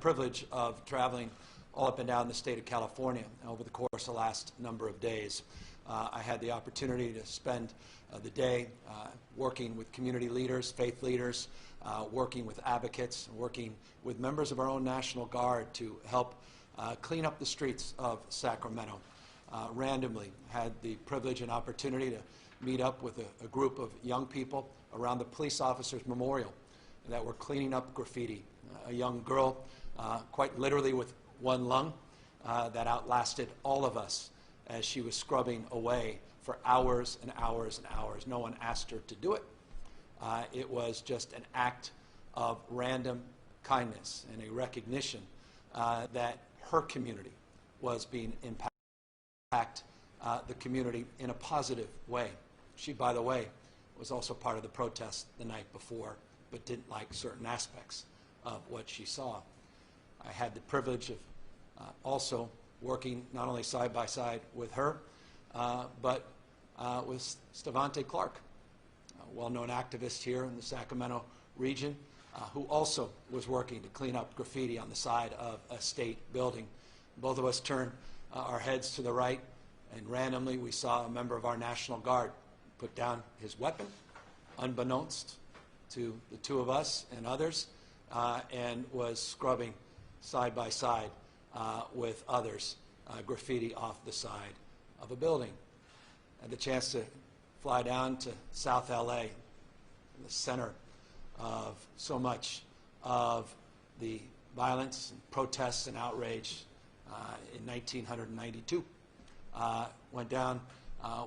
privilege of traveling all up and down the state of California over the course of the last number of days. I had the opportunity to spend the day working with community leaders, faith leaders, working with advocates, working with members of our own National Guard to help clean up the streets of Sacramento. Randomly had the privilege and opportunity to meet up with a group of young people around the police officers' memorial that were cleaning up graffiti. A young girl, quite literally with one lung, that outlasted all of us as she was scrubbing away for hours and hours and hours. No one asked her to do it. It was just an act of random kindness and a recognition that her community was being impacted, the community in a positive way. She, by the way, was also part of the protest the night before, but didn't like certain aspects of what she saw. I had the privilege of also working not only side by side with her, but with Stevante Clark, a well-known activist here in the Sacramento region, who also was working to clean up graffiti on the side of a state building. Both of us turned our heads to the right, and randomly we saw a member of our National Guard put down his weapon, unbeknownst to the two of us and others, and was scrubbing side by side with others graffiti off the side of a building. I had the chance to fly down to South LA, in the center of so much of the violence and protests and outrage in 1992. Went down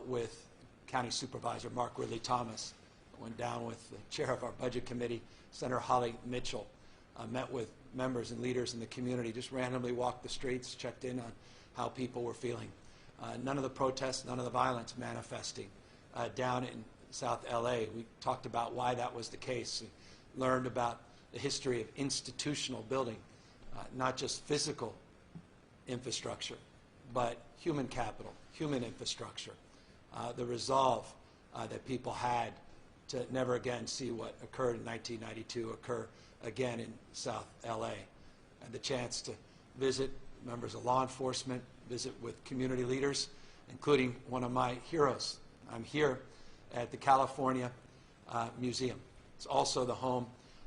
with County Supervisor Mark Ridley Thomas. Went down with the chair of our budget committee, Senator Holly Mitchell. Met with members and leaders in the community, just randomly walked the streets, checked in on how people were feeling. None of the protests, none of the violence manifesting down in South LA. We talked about why that was the case. We learned about the history of institutional building, not just physical infrastructure, but human capital, human infrastructure. The resolve that people had to never again see what occurred in 1992 occur again in South LA. And the chance to visit members of law enforcement, visit with community leaders, including one of my heroes. I'm here at the California Museum. It's also the home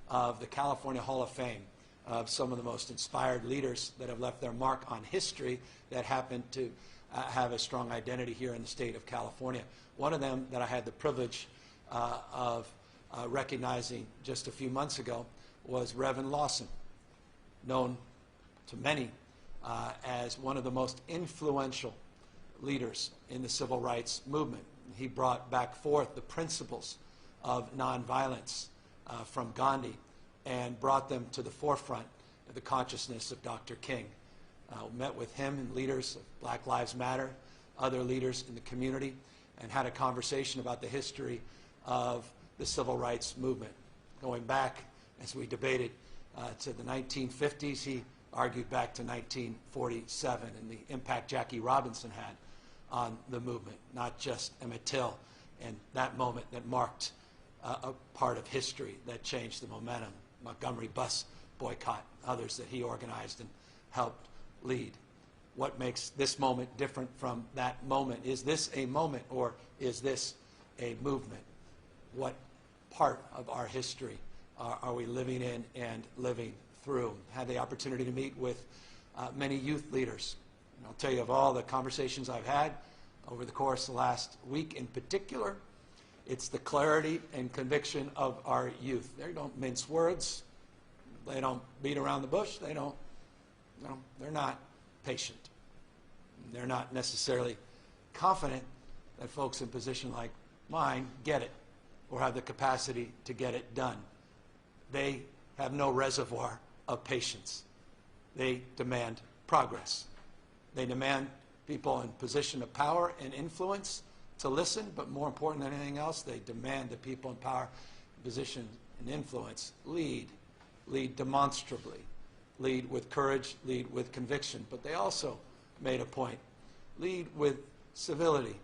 of the California Hall of Fame of some of the most inspired leaders that have left their mark on history that happen to have a strong identity here in the state of California. One of them that I had the privilege of recognizing just a few months ago was Reverend Lawson, known to many as one of the most influential leaders in the civil rights movement. He brought back forth the principles of nonviolence from Gandhi and brought them to the forefront of the consciousness of Dr. King. Met with him and leaders of Black Lives Matter, other leaders in the community, and had a conversation about the history of the civil rights movement. Going back, as we debated, to the 1950s, he argued back to 1947 and the impact Jackie Robinson had on the movement, not just Emmett Till, and that moment that marked a part of history that changed the momentum. Montgomery bus boycott, others that he organized and helped lead. What makes this moment different from that moment? Is this a moment or is this a movement? What part of our history are we living in and living through? Had the opportunity to meet with many youth leaders. And I'll tell you, of all the conversations I've had over the course of the last week in particular, it's the clarity and conviction of our youth. They don't mince words. They don't beat around the bush. They don't, they're not patient. They're not necessarily confident that folks in a position like mine get it or have the capacity to get it done. They have no reservoir of patience. They demand progress. They demand people in position of power and influence to listen, but more important than anything else, they demand that people in power, position, and influence lead demonstrably, lead with courage, lead with conviction. But they also made a point, lead with civility.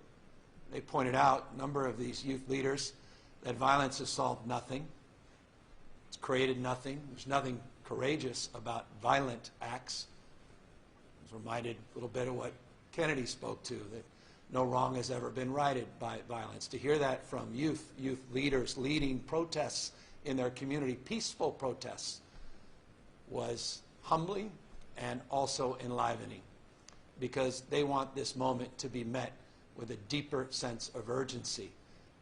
They pointed out, a number of these youth leaders, that violence has solved nothing. It's created nothing. There's nothing courageous about violent acts. I was reminded a little bit of what Kennedy spoke to, that no wrong has ever been righted by violence. To hear that from youth leaders leading protests in their community, peaceful protests, was humbling and also enlivening, because they want this moment to be met with a deeper sense of urgency,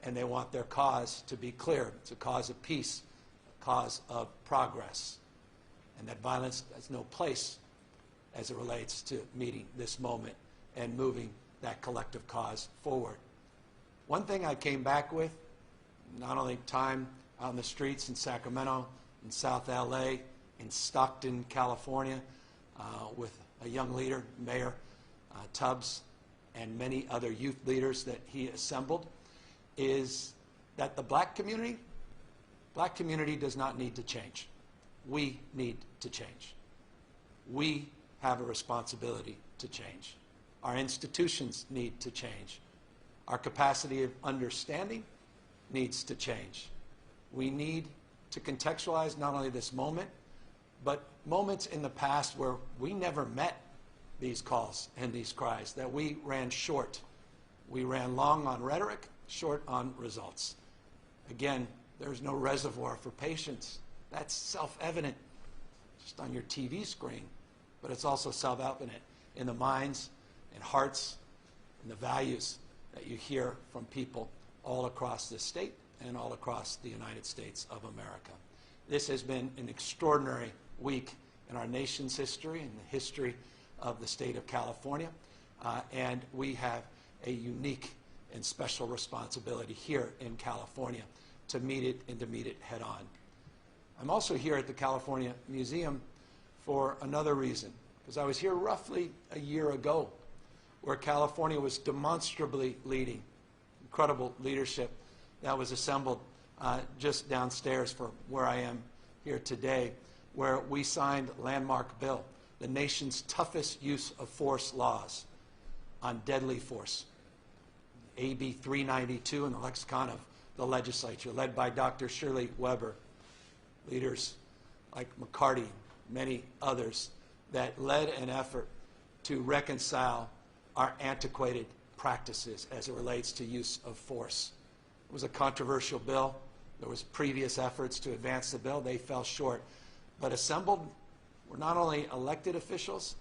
and they want their cause to be clear. It's a cause of peace, a cause of progress, and that violence has no place as it relates to meeting this moment and moving that collective cause forward. One thing I came back with, not only time out in the streets in Sacramento, in South LA, in Stockton, California, with a young leader, Mayor Tubbs, and many other youth leaders that he assembled, is that the black community does not need to change. We need to change. We have a responsibility to change. Our institutions need to change. Our capacity of understanding needs to change. We need to contextualize not only this moment, but moments in the past where we never met these calls and these cries, that we ran short. We ran long on rhetoric, short on results. Again, there's no reservoir for patience. That's self-evident just on your TV screen, but it's also self-evident in the minds and hearts and the values that you hear from people all across this state and all across the United States of America. This has been an extraordinary week in our nation's history and the history of the state of California, and we have a unique and special responsibility here in California to meet it and to meet it head on. I'm also here at the California Museum for another reason, because I was here roughly a year ago, where California was demonstrably leading. Incredible leadership that was assembled just downstairs from where I am here today, where we signed a landmark bill, the nation's toughest use of force laws on deadly force. AB 392 in the lexicon of the legislature, led by Dr. Shirley Weber, leaders like McCarty, many others, that led an effort to reconcile our antiquated practices as it relates to use of force. It was a controversial bill. There was previous efforts to advance the bill. They fell short. But assembled were not only elected officials,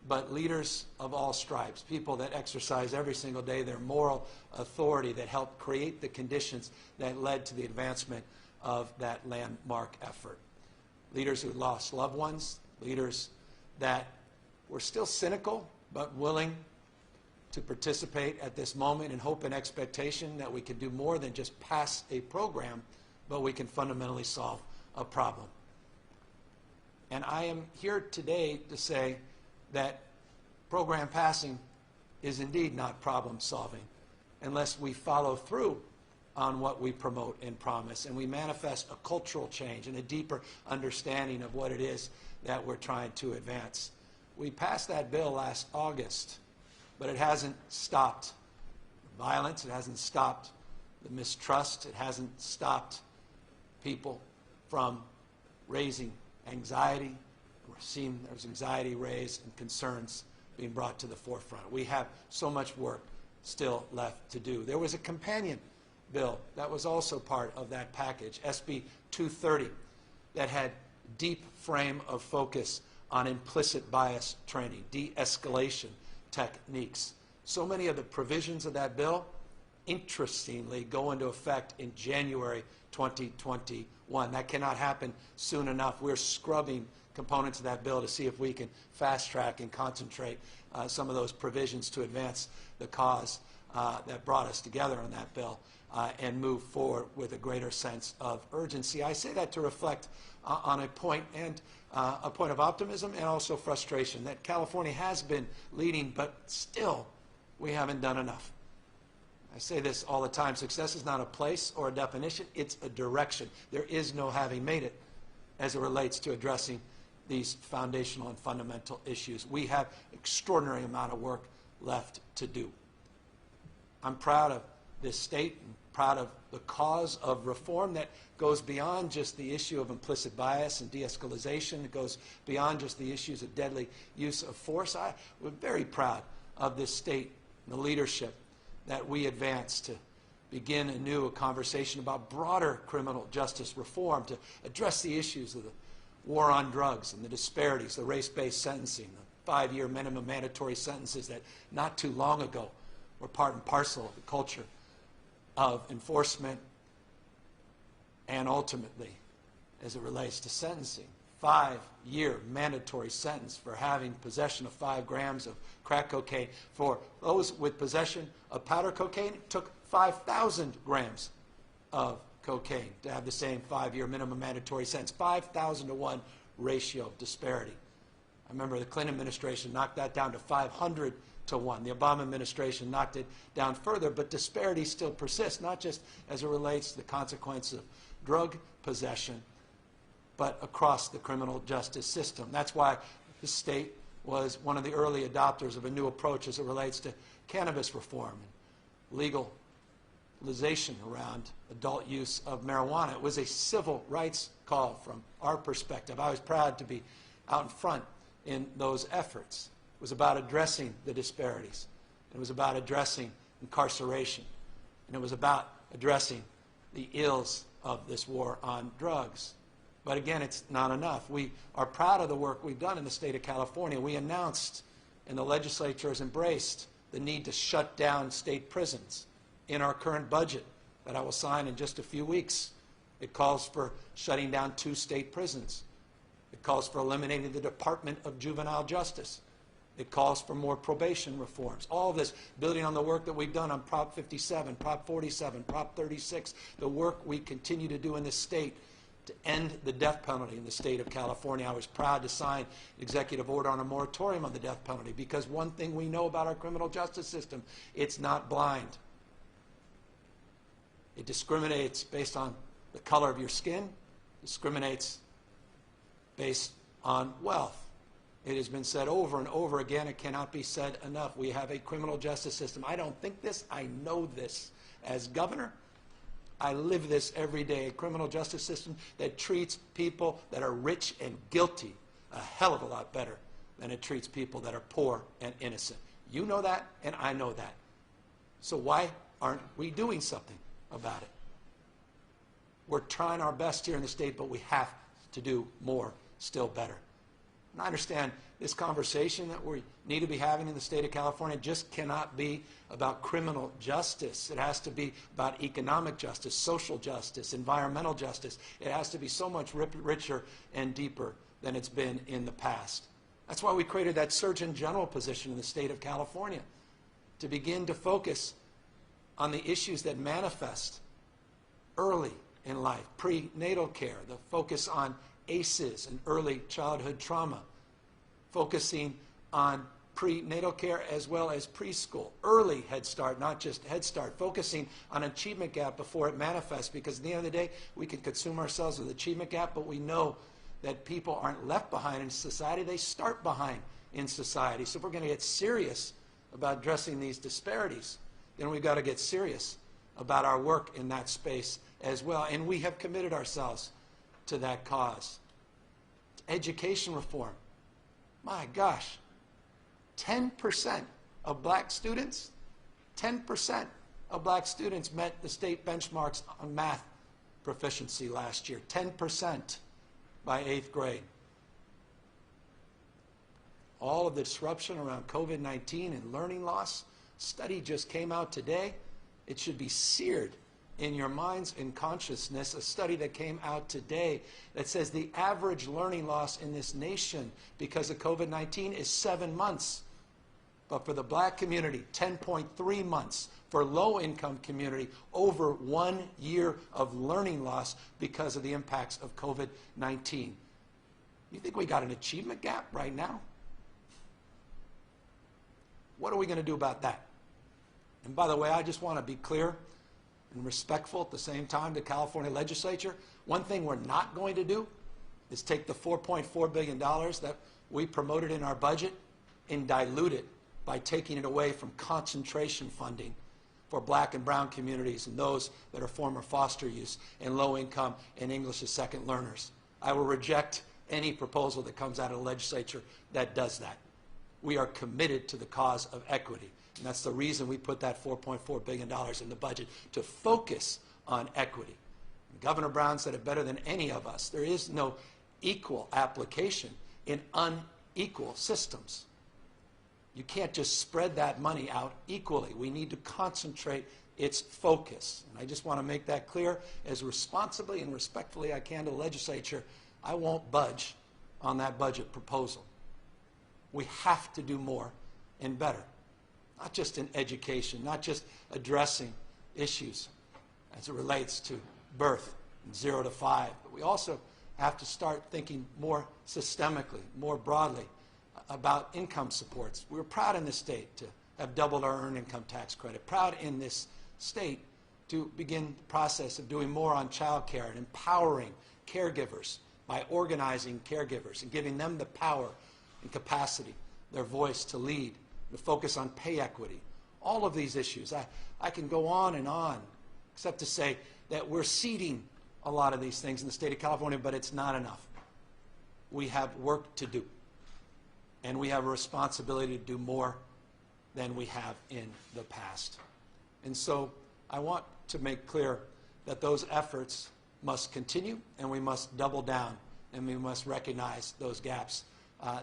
but leaders of all stripes, people that exercise every single day their moral authority, that helped create the conditions that led to the advancement of that landmark effort. Leaders who lost loved ones, leaders that were still cynical but willing to participate at this moment in hope and expectation that we can do more than just pass a program, but we can fundamentally solve a problem. And I am here today to say that program passing is indeed not problem solving unless we follow through on what we promote and promise, and we manifest a cultural change and a deeper understanding of what it is that we're trying to advance. We passed that bill last August, but it hasn't stopped the violence, it hasn't stopped the mistrust, it hasn't stopped people from raising anxiety. We're seeing there's anxiety raised and concerns being brought to the forefront. We have so much work still left to do. There was a companion bill that was also part of that package, SB 230, that had deep frame of focus on implicit bias training, de-escalation techniques. So many of the provisions of that bill, interestingly, go into effect in January 2021. That cannot happen soon enough. We're scrubbing components of that bill to see if we can fast track and concentrate some of those provisions to advance the cause that brought us together on that bill and move forward with a greater sense of urgency. I say that to reflect on a point of optimism and also frustration that California has been leading, but still we haven't done enough. I say this all the time. Success is not a place or a definition. It's a direction. There is no having made it as it relates to addressing these foundational and fundamental issues. We have extraordinary amount of work left to do. I'm proud of this state, and proud of the cause of reform that goes beyond just the issue of implicit bias and de-escalation. It goes beyond just the issues of deadly use of force. We're very proud of this state and the leadership that we advance to begin anew a conversation about broader criminal justice reform, to address the issues of the war on drugs and the disparities, the race-based sentencing, the 5-year minimum mandatory sentences that not too long ago were part and parcel of the culture of enforcement, and ultimately, as it relates to sentencing, 5-year mandatory sentence for having possession of 5 grams of crack cocaine. For those with possession of powder cocaine, it took 5,000 grams of cocaine to have the same 5-year minimum mandatory sentence. 5,000 to 1 ratio of disparity. I remember the Clinton administration knocked that down to 500 to 1. The Obama administration knocked it down further, but disparities still persist, not just as it relates to the consequences of drug possession, but across the criminal justice system. That's why the state was one of the early adopters of a new approach as it relates to cannabis reform and legalization around adult use of marijuana. It was a civil rights call from our perspective. I was proud to be out in front in those efforts. It was about addressing the disparities. It was about addressing incarceration. And it was about addressing the ills of this war on drugs. But again, it's not enough. We are proud of the work we've done in the state of California. We announced, and the legislature has embraced, the need to shut down state prisons in our current budget that I will sign in just a few weeks. It calls for shutting down 2 state prisons. It calls for eliminating the Department of Juvenile Justice. It calls for more probation reforms. All of this building on the work that we've done on Prop 57, Prop 47, Prop 36, the work we continue to do in this state to end the death penalty in the state of California. I was proud to sign an executive order on a moratorium on the death penalty, because one thing we know about our criminal justice system, it's not blind. It discriminates based on the color of your skin, discriminates based on wealth. It has been said over and over again. It cannot be said enough. We have a criminal justice system. I don't think this. I know this. As governor, I live this every day. A criminal justice system that treats people that are rich and guilty a hell of a lot better than it treats people that are poor and innocent. You know that, and I know that. So why aren't we doing something about it? We're trying our best here in the state, but we have to do more, still better. And I understand this conversation that we need to be having in the state of California just cannot be about criminal justice. It has to be about economic justice, social justice, environmental justice. It has to be so much richer and deeper than it's been in the past. That's why we created that Surgeon General position in the state of California, to begin to focus on the issues that manifest early in life, prenatal care, the focus on ACEs and early childhood trauma, focusing on prenatal care as well as preschool, early Head Start, not just Head Start, focusing on achievement gap before it manifests, because at the end of the day, we can consume ourselves with achievement gap, but we know that people aren't left behind in society, they start behind in society. So if we're going to get serious about addressing these disparities, then we've got to get serious about our work in that space as well. And we have committed ourselves to that cause. Education reform. My gosh, 10% of black students, 10% of black students met the state benchmarks on math proficiency last year. 10% by 8th grade. All of the disruption around COVID-19 and learning loss, study just came out today. It should be seared in your minds and consciousness, a study that came out today that says the average learning loss in this nation because of COVID-19 is 7 months. But for the black community, 10.3 months. For low-income community, over 1 year of learning loss because of the impacts of COVID-19. You think we got an achievement gap right now? What are we going to do about that? And by the way, I just want to be clear and respectful at the same time to California legislature. One thing we're not going to do is take the $4.4 billion that we promoted in our budget and dilute it by taking it away from concentration funding for black and brown communities and those that are former foster youth and low income and English as second learners. I will reject any proposal that comes out of the legislature that does that. We are committed to the cause of equity, and that's the reason we put that $4.4 billion in the budget, to focus on equity. And Governor Brown said it better than any of us. There is no equal application in unequal systems. You can't just spread that money out equally. We need to concentrate its focus. And I just want to make that clear as responsibly and respectfully I can to the legislature. I won't budge on that budget proposal. We have to do more and better, not just in education, not just addressing issues as it relates to birth and 0 to 5, but we also have to start thinking more systemically, more broadly about income supports. We're proud in this state to have doubled our earned income tax credit, proud in this state to begin the process of doing more on child care and empowering caregivers by organizing caregivers and giving them the power and capacity, their voice to lead, to focus on pay equity. All of these issues. I can go on, except to say that we're seeding a lot of these things in the state of California, but it's not enough. We have work to do, and we have a responsibility to do more than we have in the past. And so I want to make clear that those efforts must continue, and we must double down, and we must recognize those gaps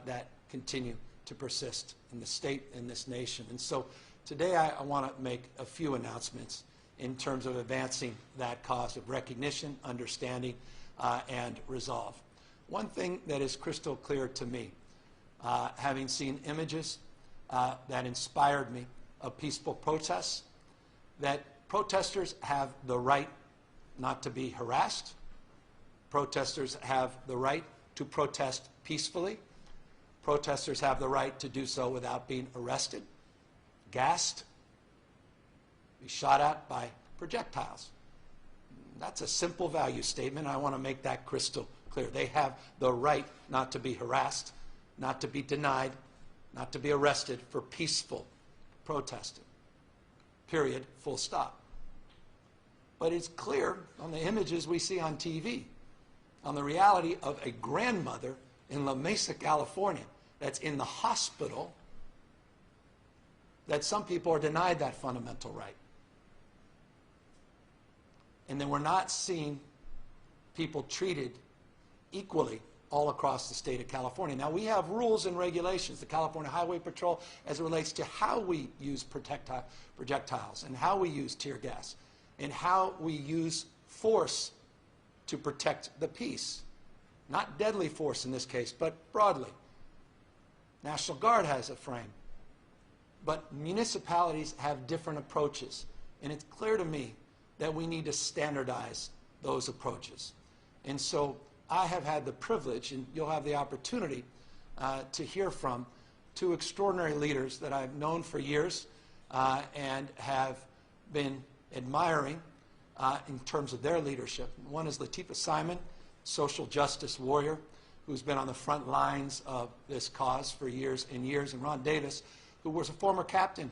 that continue to persist in the state and this nation. And so today I want to make a few announcements in terms of advancing that cause of recognition, understanding, and resolve. One thing that is crystal clear to me, having seen images that inspired me of peaceful protests, that protesters have the right not to be harassed. Protesters have the right to protest peacefully. Protesters have the right to do so without being arrested, gassed, be shot at by projectiles. That's a simple value statement. I want to make that crystal clear. They have the right not to be harassed, not to be denied, not to be arrested for peaceful protesting. Period. Full stop. But it's clear on the images we see on TV, on the reality of a grandmother in La Mesa, California, that's in the hospital, that some people are denied that fundamental right. And then we're not seeing people treated equally all across the state of California. Now, we have rules and regulations, the California Highway Patrol, as it relates to how we use projectiles and how we use tear gas and how we use force to protect the peace. Not deadly force in this case, but broadly. National Guard has a frame. But municipalities have different approaches. And it's clear to me that we need to standardize those approaches. And so I have had the privilege, and you'll have the opportunity to hear from two extraordinary leaders that I've known for years and have been admiring in terms of their leadership. One is Latifah Simon, social justice warrior, who's been on the front lines of this cause for years and years, and Ron Davis, who was a former captain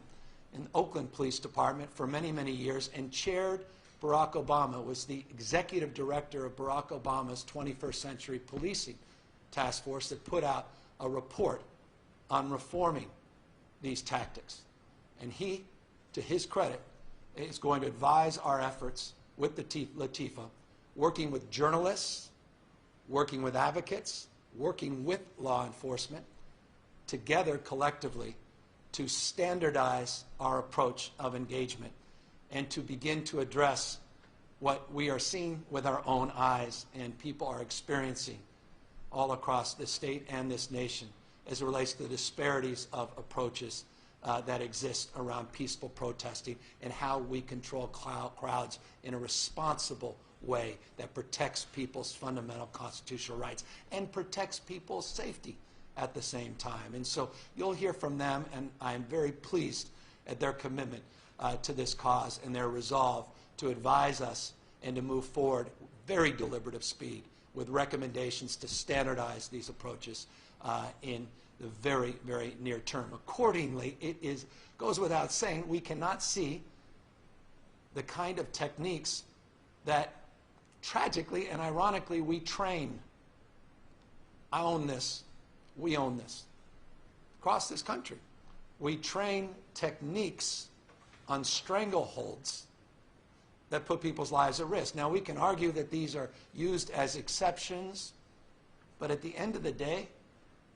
in the Oakland Police Department for many, many years and chaired Barack Obama, was the executive director of Barack Obama's 21st Century Policing Task Force that put out a report on reforming these tactics. And he, to his credit, is going to advise our efforts with Latifah, working with journalists, working with advocates, working with law enforcement, together collectively to standardize our approach of engagement and to begin to address what we are seeing with our own eyes and people are experiencing all across this state and this nation as it relates to the disparities of approaches that exist around peaceful protesting and how we control crowds in a responsible way that protects people's fundamental constitutional rights and protects people's safety at the same time. And so you'll hear from them, and I'm very pleased at their commitment to this cause and their resolve to advise us and to move forward very deliberative speed with recommendations to standardize these approaches in the very, very near term. Accordingly, it goes without saying we cannot see the kind of techniques that tragically and ironically we train. I own this. We own this. Across this country, we train techniques on strangleholds that put people's lives at risk. Now, we can argue that these are used as exceptions, but at the end of the day,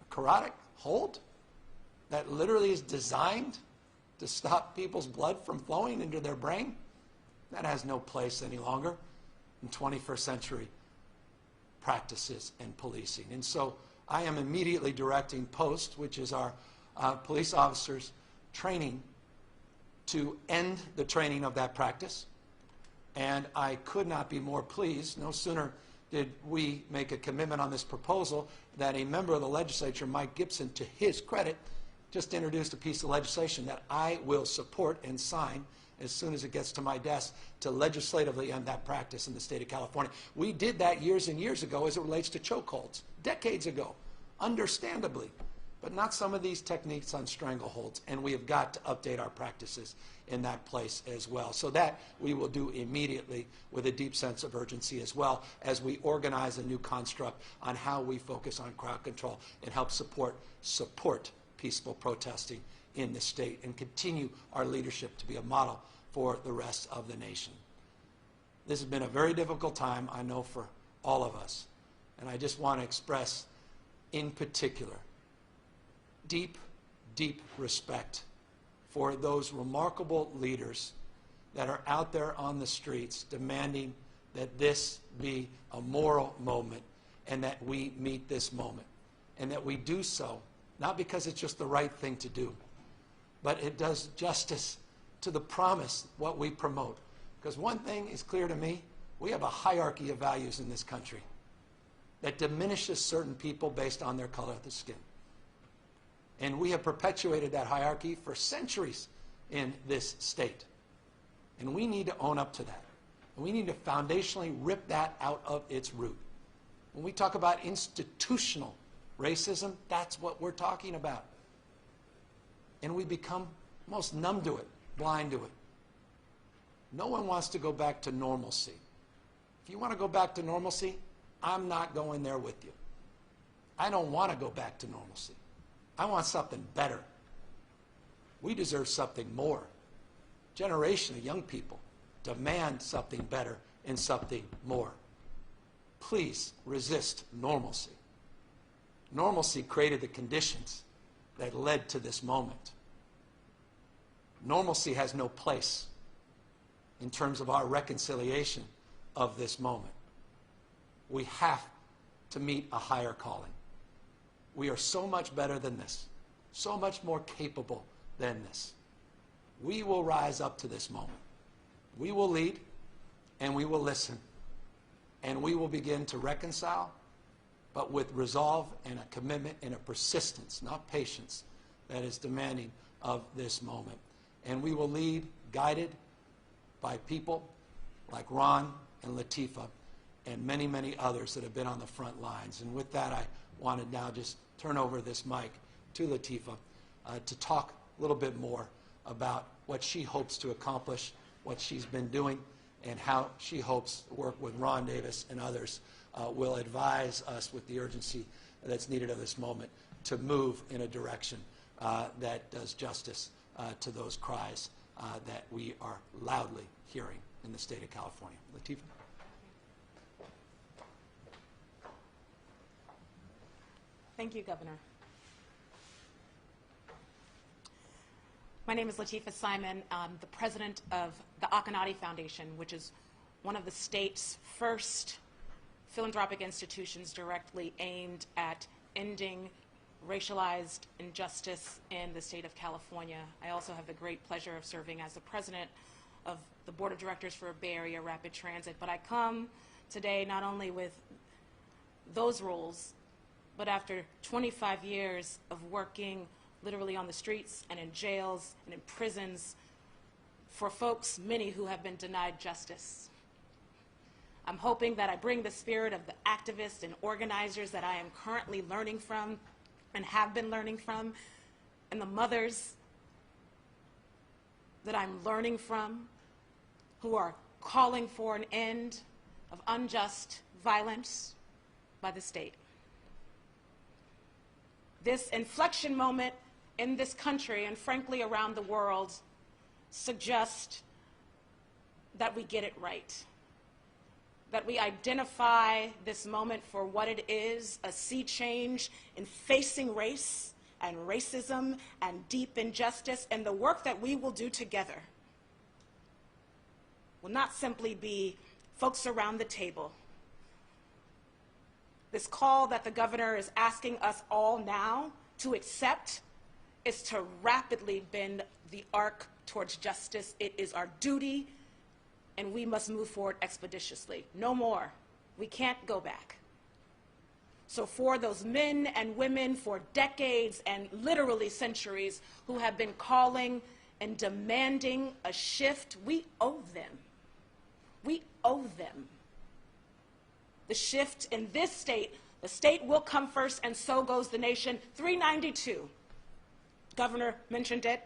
a carotid hold that literally is designed to stop people's blood from flowing into their brain, that has no place any longer in 21st century practices and policing. And so I am immediately directing POST, which is our police officers training, to end the training of that practice. And I could not be more pleased. No sooner did we make a commitment on this proposal that a member of the legislature, Mike Gibson, to his credit, just introduced a piece of legislation that I will support and sign as soon as it gets to my desk to legislatively end that practice in the state of California. We did that years and years ago as it relates to chokeholds, decades ago, understandably, but not some of these techniques on strangleholds, and we have got to update our practices in that place as well. So that we will do immediately with a deep sense of urgency, as well as we organize a new construct on how we focus on crowd control and help support peaceful protesting in the state and continue our leadership to be a model for the rest of the nation. This has been a very difficult time, I know, for all of us. And I just want to express, in particular, deep, deep respect for those remarkable leaders that are out there on the streets demanding that this be a moral moment and that we meet this moment. And that we do so, not because it's just the right thing to do, but it does justice to the promise, what we promote. Because one thing is clear to me, we have a hierarchy of values in this country that diminishes certain people based on their color of the skin. And we have perpetuated that hierarchy for centuries in this state. And we need to own up to that. And we need to foundationally rip that out of its root. When we talk about institutional racism, that's what we're talking about. And we become almost numb to it, blind to it. No one wants to go back to normalcy. If you want to go back to normalcy, I'm not going there with you. I don't want to go back to normalcy. I want something better. We deserve something more. Generation of young people demand something better and something more. Please resist normalcy. Normalcy created the conditions that led to this moment. Normalcy has no place in terms of our reconciliation of this moment. We have to meet a higher calling. We are so much better than this, so much more capable than this. We will rise up to this moment. We will lead, and we will listen, and we will begin to reconcile, but with resolve and a commitment and a persistence, not patience, that is demanding of this moment. And we will lead guided by people like Ron and Latifah and many, many others that have been on the front lines. And with that, I want to now just turn over this mic to Latifah to talk a little bit more about what she hopes to accomplish, what she's been doing, and how she hopes to work with Ron Davis and others will advise us with the urgency that's needed at this moment to move in a direction that does justice to those cries that we are loudly hearing in the state of California. Latifah? Thank you, Governor. My name is Latifah Simon. I'm the president of the Akinade Foundation, which is one of the state's first philanthropic institutions directly aimed at ending racialized injustice in the state of California. I also have the great pleasure of serving as the president of the board of directors for Bay Area Rapid Transit. But I come today not only with those roles, but after 25 years of working literally on the streets and in jails and in prisons for folks, many who have been denied justice. I'm hoping that I bring the spirit of the activists and organizers that I am currently learning from and have been learning from, and the mothers that I'm learning from, who are calling for an end of unjust violence by the state. This inflection moment in this country, and frankly around the world, suggests that we get it right, that we identify this moment for what it is, a sea change in facing race and racism and deep injustice, and the work that we will do together will not simply be folks around the table. This call that the governor is asking us all now to accept is to rapidly bend the arc towards justice. It is our duty, and we must move forward expeditiously. No more. We can't go back. So for those men and women for decades and literally centuries who have been calling and demanding a shift, we owe them. We owe them. The shift in this state, the state will come first, and so goes the nation. 392, Governor mentioned it.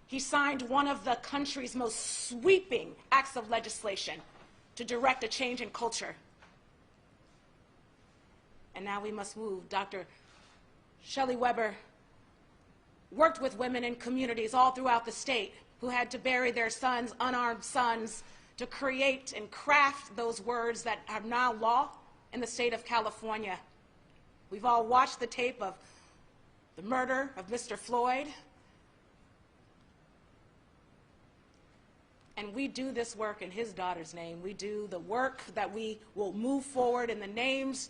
He signed one of the country's most sweeping acts of legislation to direct a change in culture. And now we must move. Dr. Shelley Weber worked with women in communities all throughout the state who had to bury their sons, unarmed sons, to create and craft those words that are now law in the state of California. We've all watched the tape of the murder of Mr. Floyd. And we do this work in his daughter's name. We do the work that we will move forward in the names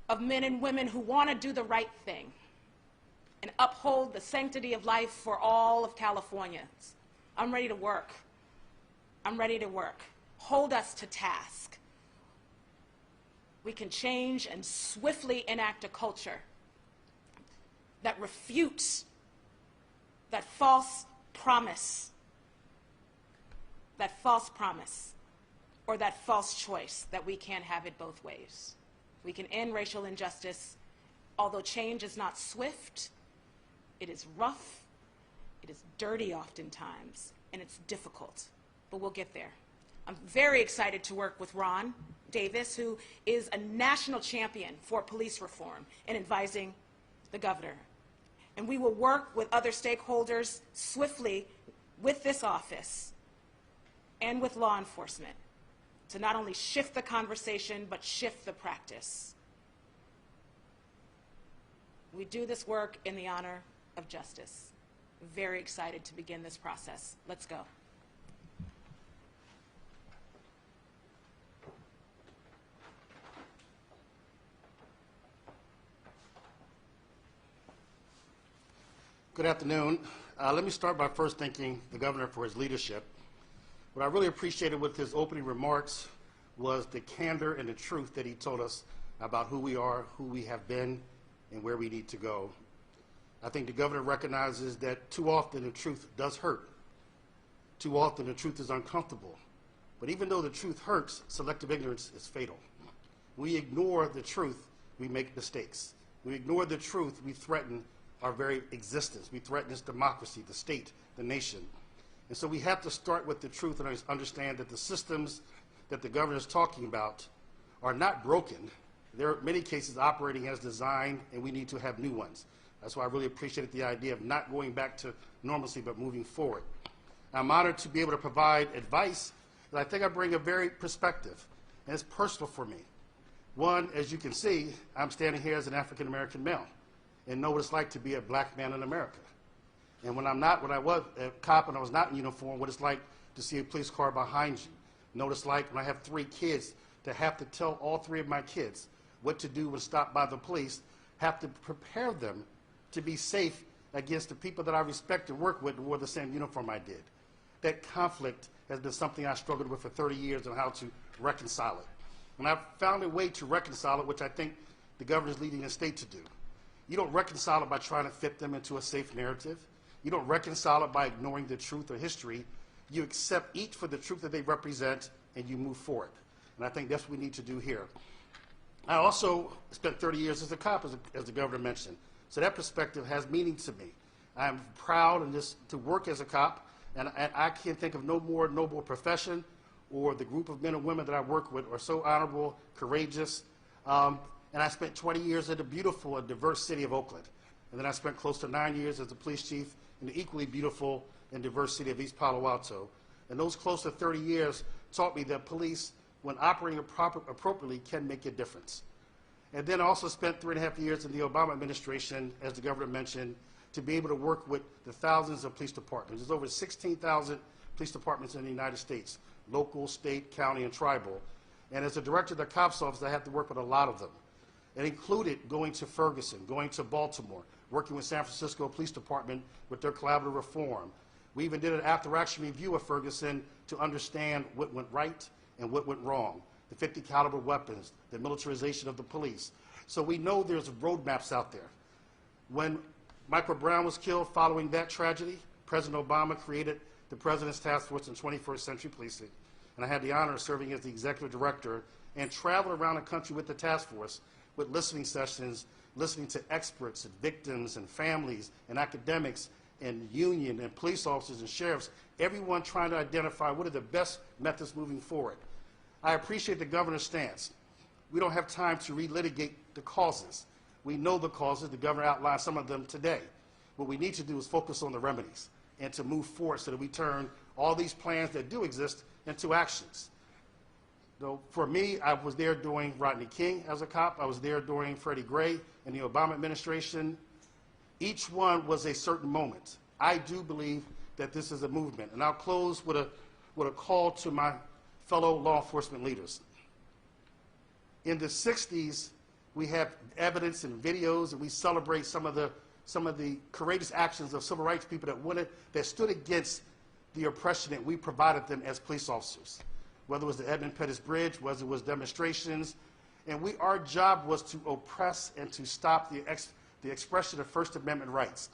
of men and women who want to do the right thing and uphold the sanctity of life for all of Californians. I'm ready to work. I'm ready to work. Hold us to task. We can change and swiftly enact a culture that refutes that false promise, or that false choice that we can't have it both ways. We can end racial injustice. Although change is not swift, it is rough, it is dirty oftentimes, and it's difficult. But we'll get there. I'm very excited to work with Ron Davis, who is a national champion for police reform and advising the governor. And we will work with other stakeholders swiftly with this office and with law enforcement to not only shift the conversation, but shift the practice. We do this work in the honor of justice. Very excited to begin this process. Let's go. Good afternoon. Let me start by first thanking the governor for his leadership. What I really appreciated with his opening remarks was the candor and the truth that he told us about who we are, who we have been, and where we need to go. I think the governor recognizes that too often the truth does hurt. Too often the truth is uncomfortable. But even though the truth hurts, selective ignorance is fatal. We ignore the truth, we make mistakes. We ignore the truth, we threaten our very existence. We threaten this democracy, the state, the nation. And so we have to start with the truth and understand that the systems that the governor is talking about are not broken. There are many cases operating as designed, and we need to have new ones. That's why I really appreciated the idea of not going back to normalcy, but moving forward. I'm honored to be able to provide advice, and I think I bring a very perspective, and it's personal for me. One, as you can see, I'm standing here as an African-American male and know what it's like to be a black man in America. And when I was a cop and I was not in uniform, what it's like to see a police car behind you. Know what it's like when I have 3 kids to have to tell all 3 of my kids what to do when stopped by the police, have to prepare them to be safe against the people that I respect and work with and wore the same uniform I did. That conflict has been something I struggled with for 30 years on how to reconcile it. And I've found a way to reconcile it, which I think the governor is leading the state to do. You don't reconcile it by trying to fit them into a safe narrative. You don't reconcile it by ignoring the truth or history. You accept each for the truth that they represent, and you move forward. And I think that's what we need to do here. I also spent 30 years as a cop, as the governor mentioned. So that perspective has meaning to me. I'm proud and just to work as a cop, And I can't think of no more noble profession, or the group of men and women that I work with are so honorable, courageous. And I spent 20 years in the beautiful and diverse city of Oakland. And then I spent close to 9 years as a police chief in the equally beautiful and diverse city of East Palo Alto. And those close to 30 years taught me that police, when operating appropriately, can make a difference. And then I also spent 3.5 years in the Obama administration, as the governor mentioned, to be able to work with the thousands of police departments. There's over 16,000 police departments in the United States, local, state, county, and tribal. And as a director of the COPS office, I had to work with a lot of them. It included going to Ferguson, going to Baltimore, working with San Francisco Police Department with their collaborative reform. We even did an after-action review of Ferguson to understand what went right and what went wrong, the 50 caliber weapons, the militarization of the police. So we know there's roadmaps out there. When Michael Brown was killed following that tragedy, President Obama created the President's Task Force on 21st Century Policing, and I had the honor of serving as the executive director and traveled around the country with the task force with listening sessions, listening to experts and victims and families and academics and union and police officers and sheriffs, everyone trying to identify what are the best methods moving forward. I appreciate the governor's stance. We don't have time to relitigate the causes. We know the causes. The governor outlined some of them today. What we need to do is focus on the remedies and to move forward so that we turn all these plans that do exist into actions. So for me, I was there during Rodney King as a cop. I was there during Freddie Gray and the Obama administration. Each one was a certain moment. I do believe that this is a movement. And I'll close with a call to my fellow law enforcement leaders. In the 60s, we have evidence and videos, and we celebrate some of the courageous actions of civil rights people that stood against the oppression that we provided them as police officers, whether it was the Edmund Pettus Bridge, whether it was demonstrations. And our job was to oppress and to stop the expression of First Amendment rights.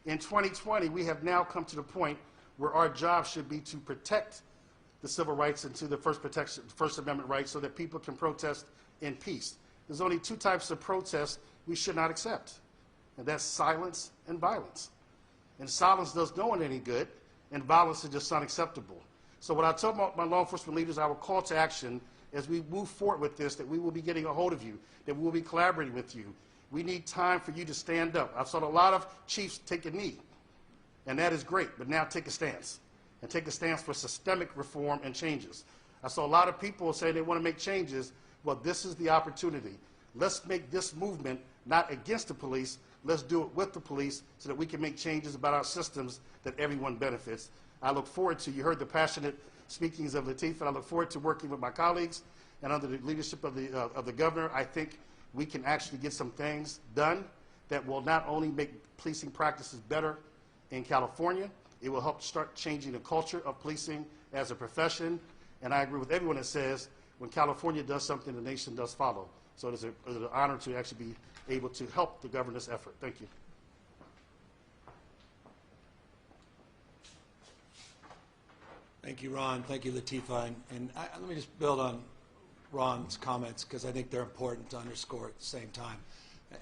In 2020, we have now come to the point where our job should be to protect the civil rights and to the First Amendment rights so that people can protest in peace. There's only two types of protests we should not accept, and that's silence and violence. And silence does no one any good, and violence is just unacceptable. So what I told my law enforcement leaders, I will call to action as we move forward with this, that we will be getting a hold of you, that we will be collaborating with you. We need time for you to stand up. I've seen a lot of chiefs take a knee, and that is great, but now take a stance, and take a stance for systemic reform and changes. I saw a lot of people say they want to make changes. Well, this is the opportunity. Let's make this movement not against the police. Let's do it with the police so that we can make changes about our systems that everyone benefits. I look forward to, you heard the passionate speakings of Latifah, and I look forward to working with my colleagues and under the leadership of the governor. I think we can actually get some things done that will not only make policing practices better in California, it will help start changing the culture of policing as a profession. And I agree with everyone that says when California does something, the nation does follow. So it is an honor to actually be able to help the governor's effort. Thank you. Thank you, Ron. Thank you, Latifah. Let me just build on Ron's comments because I think they're important to underscore at the same time.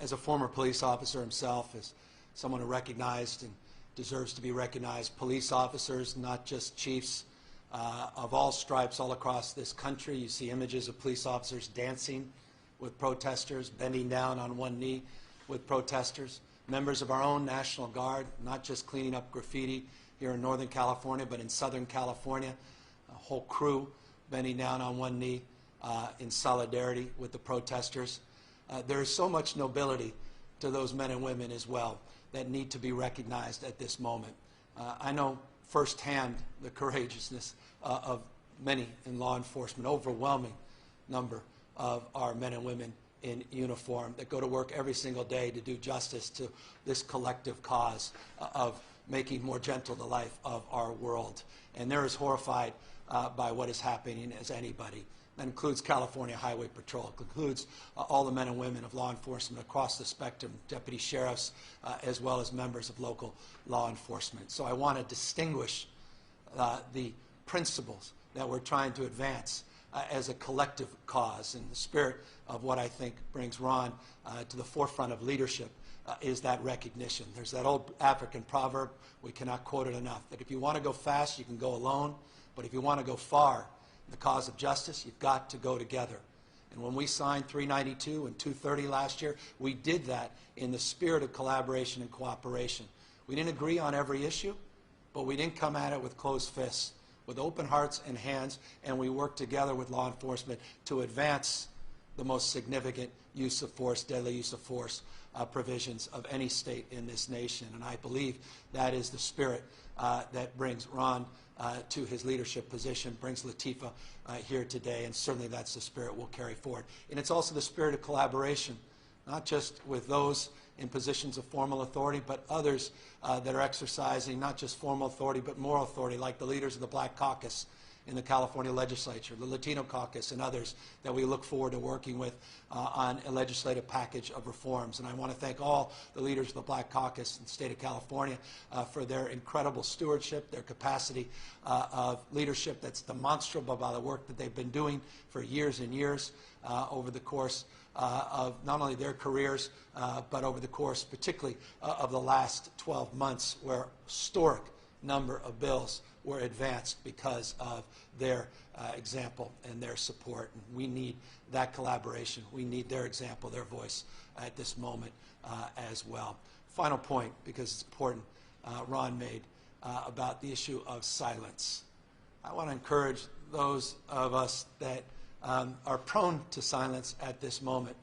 As a former police officer himself, as someone who recognized and deserves to be recognized, police officers, not just chiefs, of all stripes all across this country. You see images of police officers dancing with protesters, bending down on one knee with protesters. Members of our own National Guard, not just cleaning up graffiti here in Northern California, but in Southern California, a whole crew bending down on one knee in solidarity with the protesters. There is so much nobility to those men and women as well that need to be recognized at this moment. I know firsthand the courageousness of many in law enforcement, overwhelming number of our men and women in uniform that go to work every single day to do justice to this collective cause of making more gentle the life of our world. And they're as horrified by what is happening as anybody. That includes California Highway Patrol. It includes all the men and women of law enforcement across the spectrum, deputy sheriffs, as well as members of local law enforcement. So I want to distinguish the principles that we're trying to advance as a collective cause in the spirit of what I think brings Ron to the forefront of leadership is that recognition. There's that old African proverb, we cannot quote it enough, that if you want to go fast, you can go alone, but if you want to go far in the cause of justice, you've got to go together. And when we signed 392 and 230 last year, we did that in the spirit of collaboration and cooperation. We didn't agree on every issue, but we didn't come at it with closed fists, with open hearts and hands, and we worked together with law enforcement to advance the most significant use of force, deadly use of force provisions of any state in this nation. And I believe that is the spirit that brings Ron to his leadership position, brings Latifah here today, and certainly that's the spirit we'll carry forward. And it's also the spirit of collaboration, not just with those in positions of formal authority, but others that are exercising not just formal authority, but moral authority, like the leaders of the Black Caucus in the California legislature, the Latino caucus, and others that we look forward to working with on a legislative package of reforms. And I want to thank all the leaders of the Black Caucus in the state of California for their incredible stewardship, their capacity of leadership that's demonstrable by the work that they've been doing for years and years over the course of not only their careers, but over the course particularly of the last 12 months, where historic number of bills were advanced because of their example and their support. And we need that collaboration. We need their example, their voice at this moment as well. Final point, because it's important, Ron made about the issue of silence. I want to encourage those of us that are prone to silence at this moment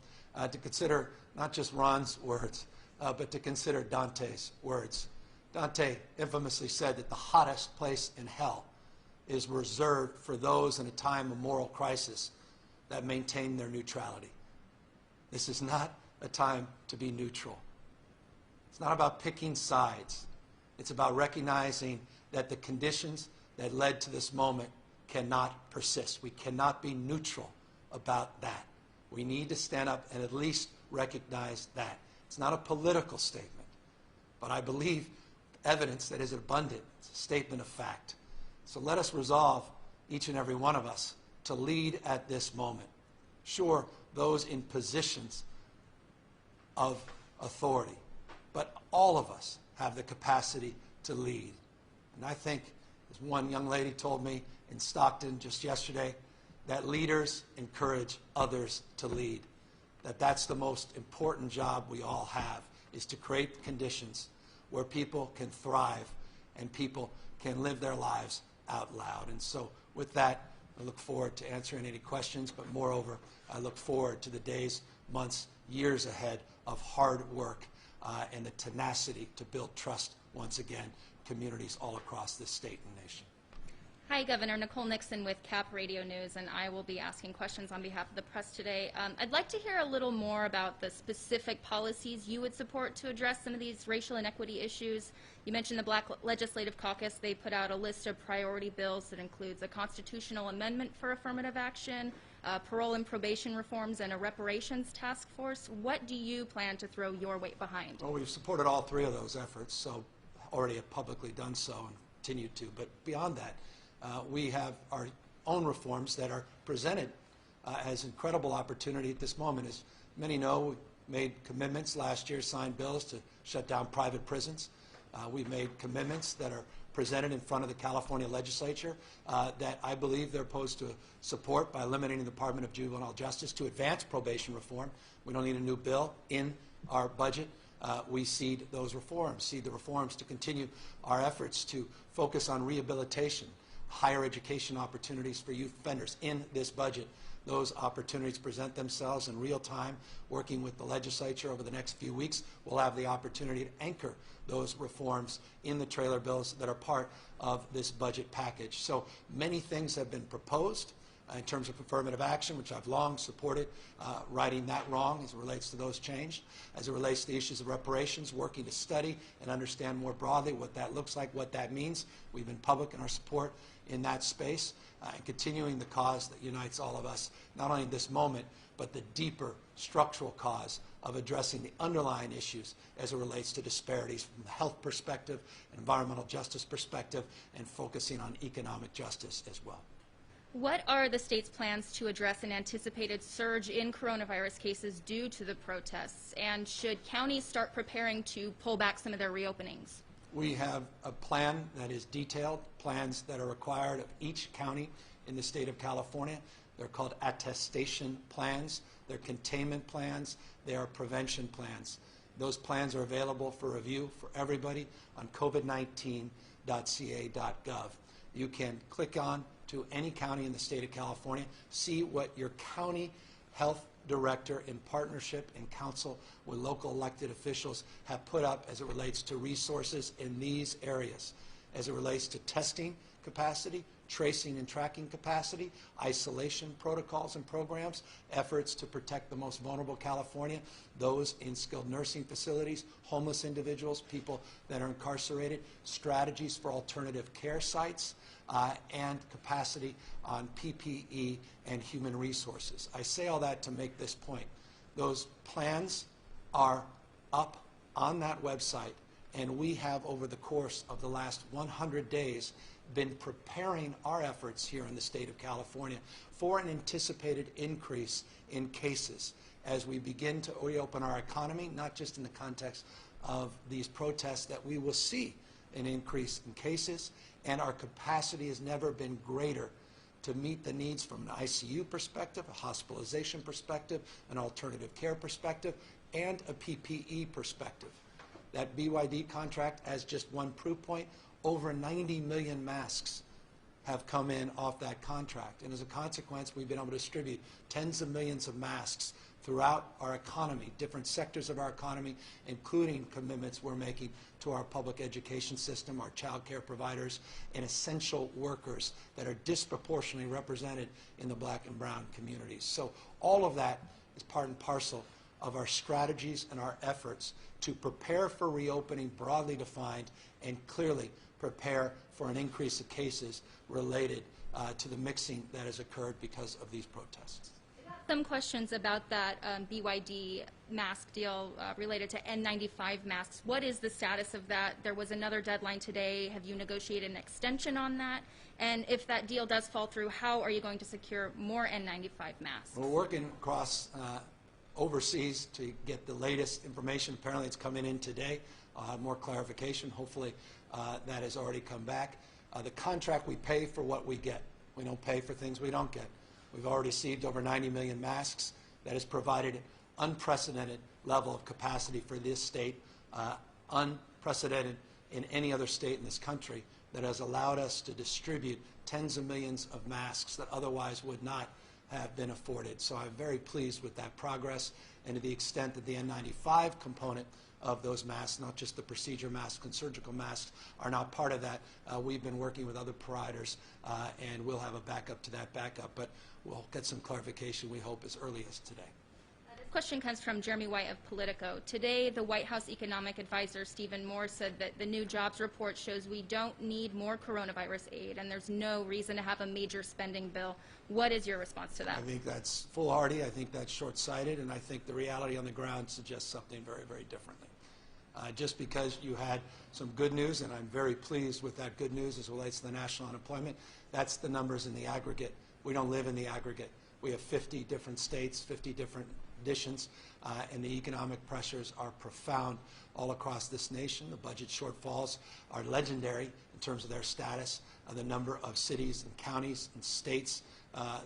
to consider not just Ron's words, but to consider Dante's words. Dante infamously said that the hottest place in hell is reserved for those in a time of moral crisis that maintain their neutrality. This is not a time to be neutral. It's not about picking sides. It's about recognizing that the conditions that led to this moment cannot persist. We cannot be neutral about that. We need to stand up and at least recognize that. It's not a political statement, but I believe evidence that is abundant. It's a statement of fact. So let us resolve, each and every one of us, to lead at this moment. Sure, those in positions of authority, but all of us have the capacity to lead. And I think, as one young lady told me in Stockton just yesterday, that leaders encourage others to lead. That's the most important job we all have, is to create conditions where people can thrive and people can live their lives out loud. And so with that, I look forward to answering any questions, but moreover, I look forward to the days, months, years ahead of hard work and the tenacity to build trust once again, communities all across this state and nation. Hi, Governor. Nicole Nixon with CAP Radio News, and I will be asking questions on behalf of the press today. I'd like to hear a little more about the specific policies you would support to address some of these racial inequity issues. You mentioned the Black Legislative Caucus. They put out a list of priority bills that includes a constitutional amendment for affirmative action, parole and probation reforms, and a reparations task force. What do you plan to throw your weight behind? Well, we've supported all three of those efforts, so already have publicly done so and continue to. But beyond that, we have our own reforms that are presented as incredible opportunity at this moment. As many know, we made commitments last year, signed bills to shut down private prisons. We've made commitments that are presented in front of the California legislature that I believe they're opposed to support by eliminating the Department of Juvenile Justice to advance probation reform. We don't need a new bill in our budget. We seed those reforms, seed the reforms to continue our efforts to focus on rehabilitation, higher education opportunities for youth offenders in this budget. Those opportunities present themselves in real time. Working with the legislature over the next few weeks, we'll have the opportunity to anchor those reforms in the trailer bills that are part of this budget package. So many things have been proposed in terms of affirmative action, which I've long supported, righting that wrong as it relates to those changed. As it relates to the issues of reparations, working to study and understand more broadly what that looks like, what that means. We've been public in our support in that space, and continuing the cause that unites all of us, not only in this moment, but the deeper structural cause of addressing the underlying issues as it relates to disparities from the health perspective, environmental justice perspective, and focusing on economic justice as well. What are the state's plans to address an anticipated surge in coronavirus cases due to the protests? And should counties start preparing to pull back some of their reopenings? We have a plan that is detailed, plans that are required of each county in the state of California. They're called attestation plans. They're containment plans. They are prevention plans. Those plans are available for review for everybody on covid19.ca.gov. You can click on to any county in the state of California, see what your county health director in partnership and council with local elected officials have put up as it relates to resources in these areas, as it relates to testing capacity, tracing and tracking capacity, isolation protocols and programs, efforts to protect the most vulnerable California, those in skilled nursing facilities, homeless individuals, people that are incarcerated, strategies for alternative care sites, and capacity on PPE and human resources. I say all that to make this point. Those plans are up on that website, and we have, over the course of the last 100 days, been preparing our efforts here in the state of California for an anticipated increase in cases as we begin to reopen our economy, not just in the context of these protests, that we will see an increase in cases, and our capacity has never been greater to meet the needs from an ICU perspective, a hospitalization perspective, an alternative care perspective, and a PPE perspective. That BYD contract, as just one proof point, over 90 million masks have come in off that contract. And as a consequence, we've been able to distribute tens of millions of masks throughout our economy, different sectors of our economy, including commitments we're making to our public education system, our child care providers, and essential workers that are disproportionately represented in the black and brown communities. So all of that is part and parcel of our strategies and our efforts to prepare for reopening, broadly defined, and clearly prepare for an increase of cases related to the mixing that has occurred because of these protests. Some questions about that BYD mask deal related to N95 masks. What is the status of that? There was another deadline today. Have you negotiated an extension on that? And if that deal does fall through, how are you going to secure more N95 masks? We're working across overseas to get the latest information. Apparently it's coming in today. I'll have more clarification. Hopefully that has already come back. The contract, we pay for what we get. We don't pay for things we don't get. We've already received over 90 million masks. That has provided an unprecedented level of capacity for this state, unprecedented in any other state in this country, that has allowed us to distribute tens of millions of masks that otherwise would not have been afforded. So I'm very pleased with that progress, and to the extent that the N95 component of those masks, not just the procedure masks and surgical masks, are not part of that. We've been working with other providers, and we'll have a backup to that backup, but we'll get some clarification, we hope, as early as today. This question comes from Jeremy White of Politico. Today, the White House economic advisor, Stephen Moore, said that the new jobs report shows we don't need more coronavirus aid, and there's no reason to have a major spending bill. What is your response to that? I think that's foolhardy. I think that's short-sighted, and I think the reality on the ground suggests something very, very differently. Just because you had some good news, and I'm very pleased with that good news as it relates to the national unemployment, that's the numbers in the aggregate. We don't live in the aggregate. We have 50 different states, 50 different editions, and the economic pressures are profound all across this nation. The budget shortfalls are legendary in terms of their status, the number of cities and counties and states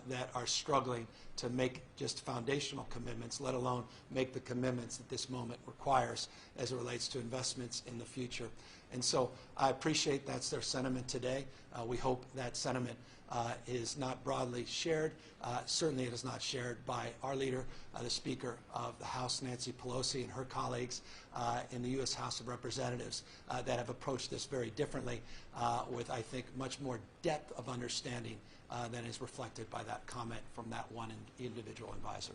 that are struggling to make just foundational commitments, let alone make the commitments that this moment requires as it relates to investments in the future. And so I appreciate that's their sentiment today. We hope that sentiment is not broadly shared. Certainly it is not shared by our leader, the Speaker of the House, Nancy Pelosi, and her colleagues in the U.S. House of Representatives that have approached this very differently with, I think, much more depth of understanding than is reflected by that comment from that one individual advisor.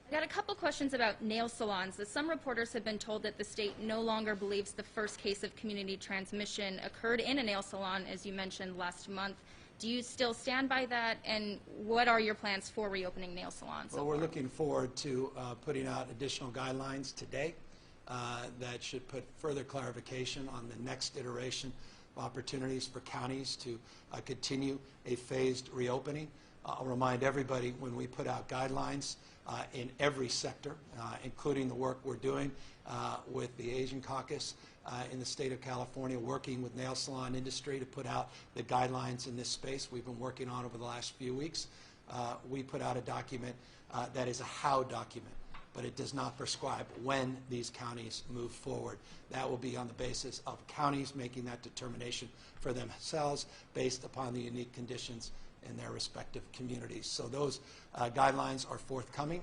I got a couple questions about nail salons. Some reporters have been told that the state no longer believes the first case of community transmission occurred in a nail salon, as you mentioned last month. Do you still stand by that, and what are your plans for reopening nail salons? Well, we're looking forward to putting out additional guidelines today that should put further clarification on the next iteration of opportunities for counties to continue a phased reopening. I'll remind everybody when we put out guidelines in every sector, including the work we're doing with the Asian Caucus in the state of California, working with nail salon industry to put out the guidelines in this space we've been working on over the last few weeks. We put out a document that is a how document, but it does not prescribe when these counties move forward. That will be on the basis of counties making that determination for themselves based upon the unique conditions in their respective communities. So those guidelines are forthcoming.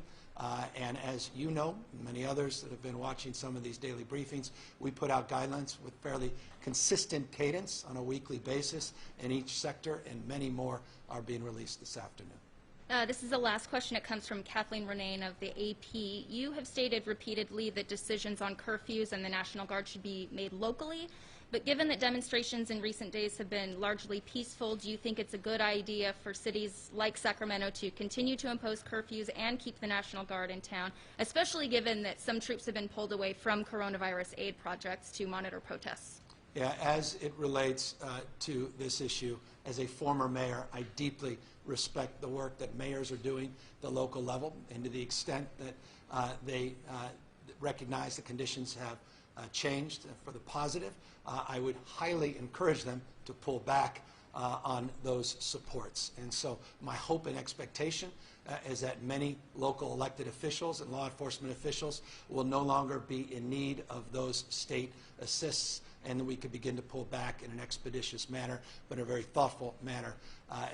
And as you know, many others that have been watching some of these daily briefings, we put out guidelines with fairly consistent cadence on a weekly basis in each sector, and many more are being released this afternoon. This is the last question. It comes from Kathleen Renane of the AP. You have stated repeatedly that decisions on curfews and the National Guard should be made locally, but given that demonstrations in recent days have been largely peaceful, do you think it's a good idea for cities like Sacramento to continue to impose curfews and keep the National Guard in town, especially given that some troops have been pulled away from coronavirus aid projects to monitor protests? Yeah, as it relates to this issue, as a former mayor, I deeply respect the work that mayors are doing at the local level, and to the extent that they recognize the conditions have changed for the positive, I would highly encourage them to pull back on those supports. And so my hope and expectation is that many local elected officials and law enforcement officials will no longer be in need of those state assists, and that we could begin to pull back in an expeditious manner, but in a very thoughtful manner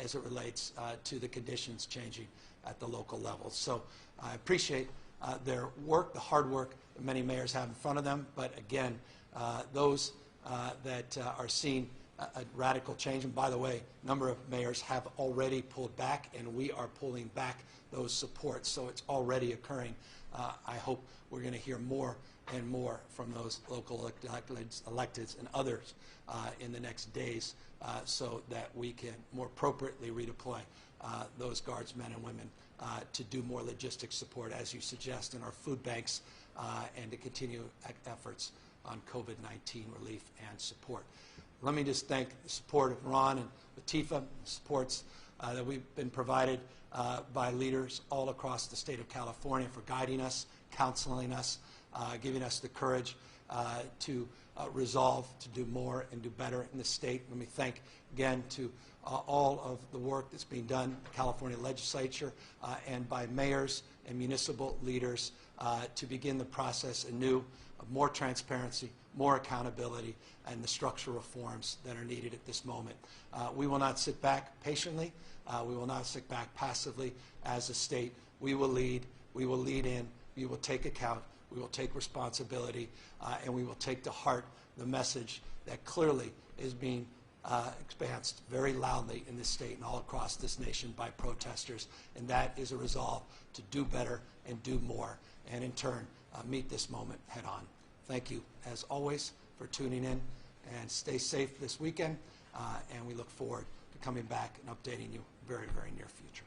as it relates to the conditions changing at the local level. So I appreciate their work, the hard work that many mayors have in front of them, but again, those that are seeing a radical change, and by the way, a number of mayors have already pulled back, and we are pulling back those supports, so it's already occurring. I hope we're going to hear more and more from those local electeds and others in the next days so that we can more appropriately redeploy those guardsmen and women to do more logistic support, as you suggest, in our food banks and to continue efforts on COVID-19 relief and support. Let me just thank the support of Ron and Latifah, supports that we've been provided by leaders all across the state of California for guiding us, counseling us, giving us the courage to resolve to do more and do better in the state. Let me thank again to all of the work that's being done in the California legislature and by mayors and municipal leaders to begin the process anew of more transparency, more accountability, and the structural reforms that are needed at this moment. We will not sit back patiently. We will not sit back passively as a state. We will lead in, we will take account, we will take responsibility, and we will take to heart the message that clearly is being expansed very loudly in this state and all across this nation by protesters, and that is a resolve to do better and do more, and in turn meet this moment head on. Thank you, as always, for tuning in, and stay safe this weekend, and we look forward to coming back and updating you very, very near future.